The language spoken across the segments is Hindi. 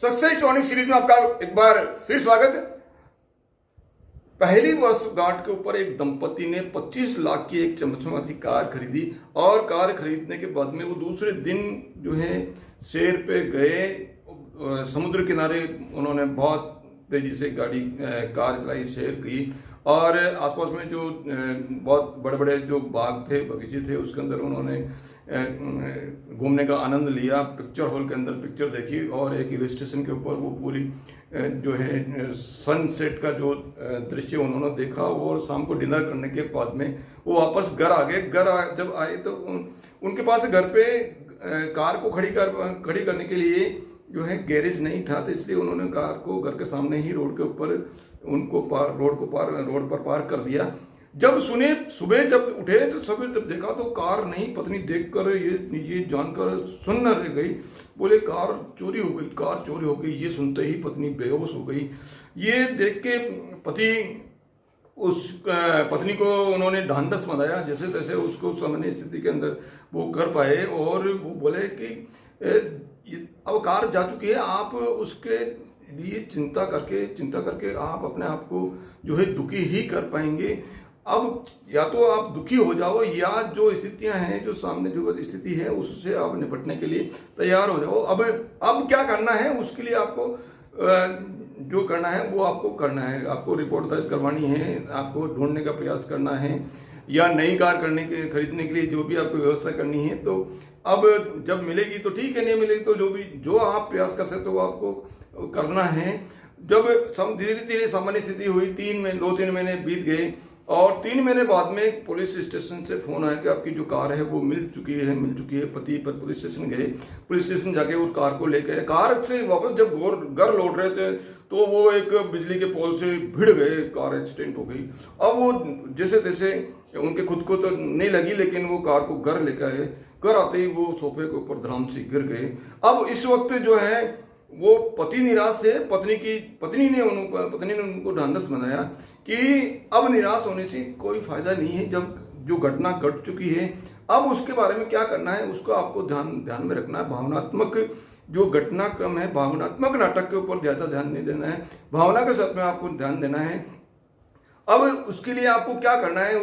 सक्सेस टॉनिक सीरीज में आपका एक बार फिर स्वागत है। पहली वर्षगांठ के ऊपर एक दंपति ने 25 लाख की एक चमचमाती कार खरीदी और कार खरीदने के बाद में वो दूसरे दिन जो है सैर पे गए। समुद्र किनारे उन्होंने बहुत तेजी से कार चलाई, सैर की और आसपास में जो बहुत बड़े बड़े जो बाग थे, बगीचे थे, उसके अंदर उन्होंने घूमने का आनंद लिया। पिक्चर हॉल के अंदर पिक्चर देखी और एक हिल स्टेशन के ऊपर वो पूरी जो है सनसेट का जो दृश्य उन्होंने देखा। और शाम को डिनर करने के बाद में वो वापस घर आ गए। जब आए तो उनके पास घर पे कार को खड़ी करने के लिए जो है गैरेज नहीं था, तो इसलिए उन्होंने कार को घर के सामने ही रोड के ऊपर रोड पर पार्क कर दिया। जब सुबह जब उठे तो सुबह जब देखा तो कार नहीं। पत्नी देखकर ये जानकर सुन्न रह गई। बोले कार चोरी हो गई। ये सुनते ही पत्नी बेहोश हो गई। ये देख के पत्नी को उन्होंने ढांढस बंधाया, जैसे तैसे उसको सामान्य स्थिति के अंदर वो कर पाए। और वो बोले कि अब कार जा चुकी है, आप उसके लिए चिंता करके आप अपने आप को जो है दुखी ही कर पाएंगे। अब या तो आप दुखी हो जाओ या जो स्थितियां हैं, जो सामने जो स्थिति है उससे आप निपटने के लिए तैयार हो जाओ। अब क्या करना है, उसके लिए आपको जो करना है वो आपको करना है। आपको रिपोर्ट दर्ज करवानी है, आपको ढूंढने का प्रयास करना है या नई कार खरीदने के लिए जो भी आपको व्यवस्था करनी है। तो अब जब मिलेगी तो ठीक है, नहीं मिलेगी तो जो आप प्रयास कर सकते हो वो आपको करना है। जब धीरे धीरे सामान्य स्थिति हुई, 2-3 महीने बीत गए और 3 महीने बाद में पुलिस स्टेशन से फोन आया कि आपकी जो कार है वो मिल चुकी है। पति पर पुलिस स्टेशन गए। पुलिस स्टेशन जाके वो कार को लेकर कार से वापस जब घर लौट रहे थे तो वो एक बिजली के पोल से भिड़ गए। कार एक्सीडेंट हो गई। अब वो जैसे तैसे उनके खुद को तो नहीं लगी, लेकिन वो कार को घर लेकर आए। घर आते ही वो सोफे के ऊपर धड़ाम से गिर गए। अब इस वक्त जो है वो पति निराश थे। पत्नी ने उनको ढांढस बनाया कि अब निराश होने से कोई फायदा नहीं है। जब जो घटना घट चुकी है, अब उसके बारे में क्या करना है उसको आपको ध्यान में रखना है। भावनात्मक जो घटनाक्रम है, भावनात्मक नाटक के ऊपर ज्यादा ध्यान नहीं देना है, भावना के साथ में आपको ध्यान देना है। अब उसके लिए आपको क्या करना है,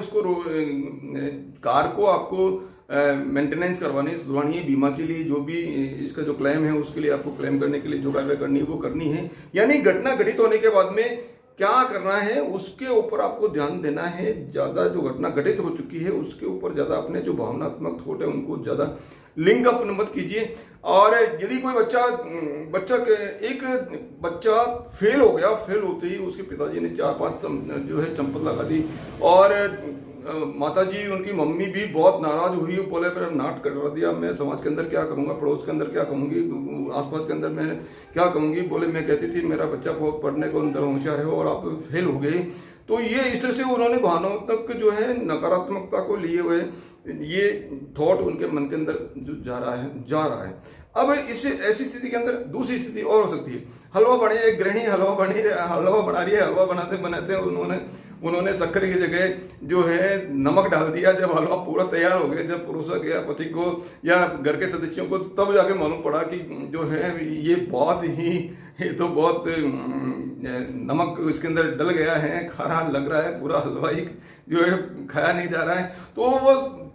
कार को आपको मेंटेनेंस सुधरवानी है। बीमा के लिए जो भी इसका जो क्लेम है उसके लिए आपको क्लेम करने के लिए जो कार्रवाई करनी है वो करनी है। यानी घटना घटित होने के बाद में क्या करना है उसके ऊपर आपको ध्यान देना है। ज्यादा जो घटना घटित हो चुकी है उसके ऊपर ज्यादा अपने जो भावनात्मक थॉट है उनको ज्यादा लिंक अप मत कीजिए। और यदि कोई एक बच्चा फेल हो गया, फेल होते ही उसके पिताजी ने 4-5 जो है चंपत लगा दी और माताजी उनकी मम्मी भी बहुत नाराज हुई। बोले मेरा नाट कटवा दिया, मैं समाज के अंदर क्या करूंगा, पड़ोस के अंदर क्या कहूंगी, आसपास के अंदर मैं क्या कहूंगी। बोले मैं कहती थी मेरा बच्चा बहुत पढ़ने को अंदर होशियार है और आप फेल हो गए। तो ये इस तरह से उन्होंने भावनात्मक जो है नकारात्मकता को लिए हुए ये थॉट उनके मन के अंदर जो जा रहा है। अब इस ऐसी स्थिति के अंदर दूसरी स्थिति और हो सकती है। एक गृहिणी हलवा बना रही है। हलवा बनाते उन्होंने शक्कर की जगह जो है नमक डाल दिया। जब हलवा पूरा तैयार हो गया, जब परोसा गया पति को या घर के सदस्यों को, तब जाके मालूम पड़ा कि जो है ये तो बहुत नमक इसके अंदर डल गया है, खारा लग रहा है, पूरा हलवा ही जो है खाया नहीं जा रहा है। तो वो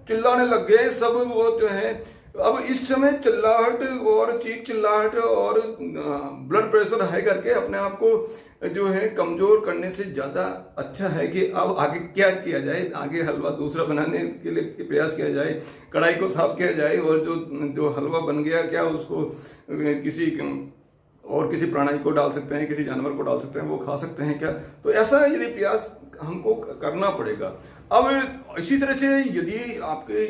चिल्लाने लग गए सब। वो जो है अब इस समय चिल्लाहट और चीख चिल्लाहट और ब्लड प्रेशर हाई करके अपने आप को जो है कमजोर करने से ज्यादा अच्छा है कि अब आगे क्या किया जाए। आगे हलवा दूसरा बनाने के लिए प्रयास किया जाए, कढ़ाई को साफ किया जाए और जो हलवा बन गया क्या उसको किसी प्राणी को डाल सकते हैं, किसी जानवर को डाल सकते हैं, वो खा सकते हैं क्या। तो ऐसा यदि प्रयास हमको करना पड़ेगा। अब इसी तरह से यदि आपके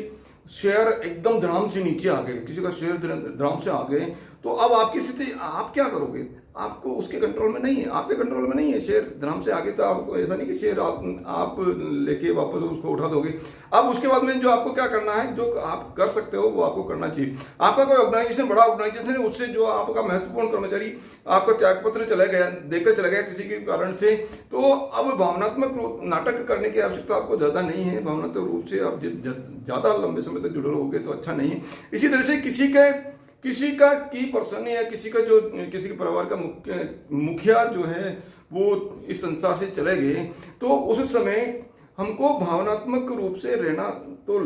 शेयर एकदम धड़ाम से नीचे आ गए, किसी का शेयर धड़ाम से आ गए, तो अब आपकी स्थिति आप क्या करोगे। आपको उसके कंट्रोल में नहीं है, आपके कंट्रोल में नहीं है। शेयर धड़ाम से आगे तो आपको ऐसा नहीं कि शेयर आप लेके वापस उसको उठा दोगे। अब उसके बाद में जो आपको क्या करना है, जो आप कर सकते हो वो आपको करना चाहिए। आपका कोई ऑर्गेनाइजेशन, बड़ा ऑर्गेनाइजेशन है, उससे जो आपका महत्वपूर्ण कर्मचारी आपका त्यागपत्र देकर चला गया किसी के कारण से, तो अब भावनात्मक नाटक करने की आवश्यकता आपको ज्यादा नहीं है। भावनात्मक रूप से आप ज्यादा लंबे समय तक जुड़े रहोगे तो अच्छा नहीं है। इसी तरह से किसी का की पर्सन या किसी के परिवार का मुखिया जो है वो इस संसार से चले गए, तो उस समय हमको भावनात्मक रूप से रहना तो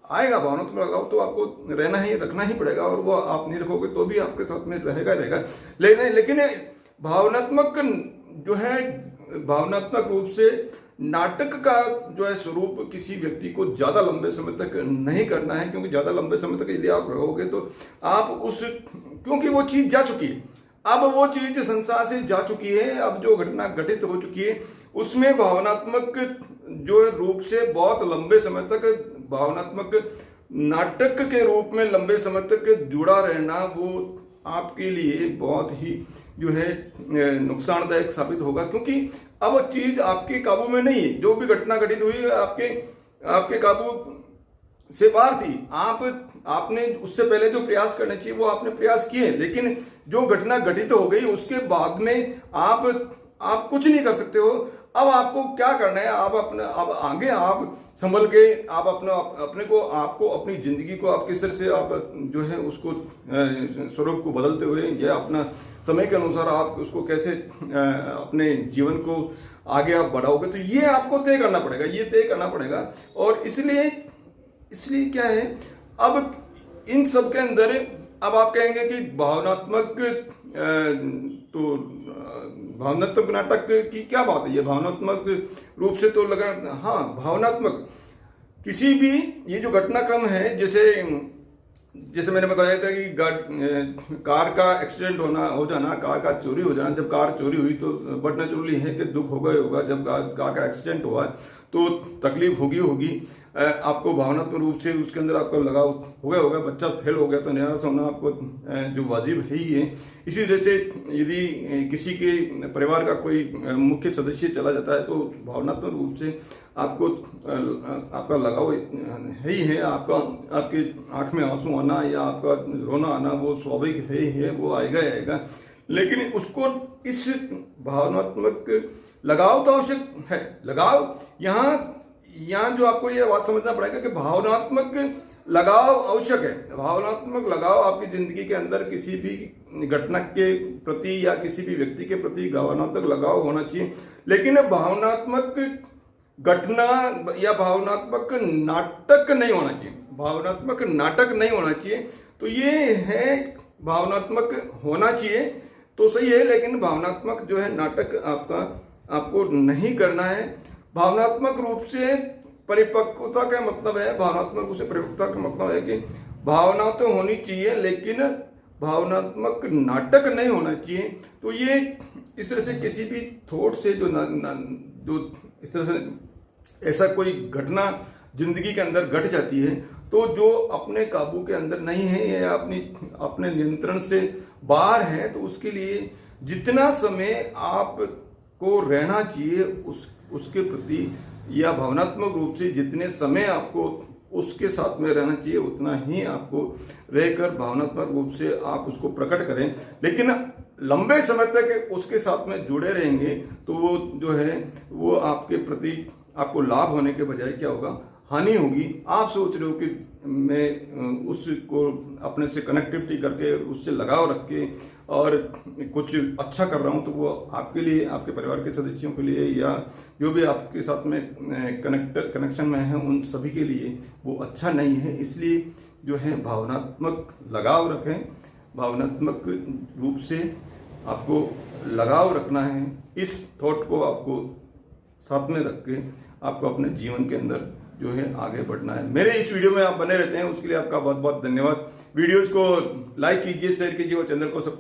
आएगा, भावनात्मक लगाव तो आपको रहना ही, रखना ही पड़ेगा, और वो आप नहीं रखोगे तो भी आपके साथ में रहेगा। लेकिन भावनात्मक जो है, भावनात्मक रूप से नाटक का जो है स्वरूप किसी व्यक्ति को ज्यादा लंबे समय तक नहीं करना है, क्योंकि ज्यादा लंबे समय तक यदि आप रहोगे तो आप क्योंकि वो चीज जा चुकी है, अब वो चीज संसार से जा चुकी है, अब जो घटना घटित हो चुकी है उसमें भावनात्मक जो रूप से बहुत लंबे समय तक, भावनात्मक नाटक के रूप में लंबे समय तक जुड़ा रहना वो आपके लिए बहुत ही जो है नुकसानदायक साबित होगा, क्योंकि अब चीज आपके काबू में नहीं है। जो भी घटना घटित हुई आपके काबू से बाहर थी। आपने उससे पहले जो प्रयास करने चाहिए वो आपने प्रयास किए, लेकिन जो घटना घटित हो गई उसके बाद में आप कुछ नहीं कर सकते हो। अब आपको क्या करना है, अब आगे आप संभल के आप आपको अपनी जिंदगी को आप किस तरह से आप जो है उसको स्वरूप को बदलते हुए या अपना समय के अनुसार आप उसको कैसे अपने जीवन को आगे आप बढ़ाओगे, तो ये आपको तय करना पड़ेगा। और इसलिए क्या है, अब इन सब के अंदर अब आप कहेंगे कि भावनात्मक नाटक की क्या बात है, ये भावनात्मक रूप से तो लगा। हाँ, भावनात्मक किसी भी ये जो घटनाक्रम है, जैसे मैंने बताया था कि कार का एक्सीडेंट हो जाना, कार का चोरी हो जाना। जब कार चोरी हुई तो बट नेचुरली है कि दुख होगा। जब कार का एक्सीडेंट हुआ तो तकलीफ होगी। आपको भावनात्मक रूप से उसके अंदर आपको लगाव होगा। बच्चा फेल हो गया तो निराश होना आपको जो वाजिब है ही है। इसी तरह से यदि किसी के परिवार का कोई मुख्य सदस्य चला जाता है तो भावनात्मक रूप से आपका लगाव है ही है। आपके आंख में आंसू आना या आपका रोना आना वो स्वाभाविक है ही है, वो आएगा। लेकिन उसको इस भावनात्मक लगाव तो आवश्यक है। लगाव यहाँ जो आपको ये बात समझना पड़ेगा कि भावनात्मक लगाव आवश्यक है। भावनात्मक लगाव आपकी जिंदगी के अंदर किसी भी घटना के प्रति या किसी भी व्यक्ति के प्रति भावनात्मक लगाव होना चाहिए, लेकिन भावनात्मक घटना या भावनात्मक नाटक नहीं होना चाहिए। भावनात्मक नाटक नहीं होना चाहिए। तो ये है, भावनात्मक होना चाहिए तो सही है, लेकिन भावनात्मक जो है नाटक आपको नहीं करना है। भावनात्मक रूप से परिपक्वता का मतलब है, भावनात्मक रूप से परिपक्वता का मतलब है कि भावना तो होनी चाहिए लेकिन भावनात्मक नाटक नहीं होना चाहिए। तो ये इस तरह से किसी भी थॉट से जो इस तरह से ऐसा कोई घटना जिंदगी के अंदर घट जाती है तो जो अपने काबू के अंदर नहीं है या अपने नियंत्रण से बाहर है, तो उसके लिए जितना समय आपको रहना चाहिए उसके प्रति या भावनात्मक रूप से जितने समय आपको उसके साथ में रहना चाहिए उतना ही आपको रहकर भावनात्मक रूप से आप उसको प्रकट करें। लेकिन लंबे समय तक उसके साथ में जुड़े रहेंगे तो वो जो है वो आपके प्रति आपको लाभ होने के बजाय क्या होगा, हानि होगी। आप सोच रहे हो कि मैं उसको अपने से कनेक्टिविटी करके उससे लगाव रख के और कुछ अच्छा कर रहा हूं, तो वो आपके लिए, आपके परिवार के सदस्यों के लिए या जो भी आपके साथ में कनेक्शन में है उन सभी के लिए वो अच्छा नहीं है। इसलिए जो है भावनात्मक लगाव रखें। भावनात्मक रूप से आपको लगाव रखना है। इस थॉट को आपको साथ में रख के आपको अपने जीवन के अंदर जो है आगे बढ़ना है। मेरे इस वीडियो में आप बने रहते हैं उसके लिए आपका बहुत बहुत धन्यवाद। वीडियोस को लाइक कीजिए, शेयर कीजिए और चैनल को सब्सक्राइब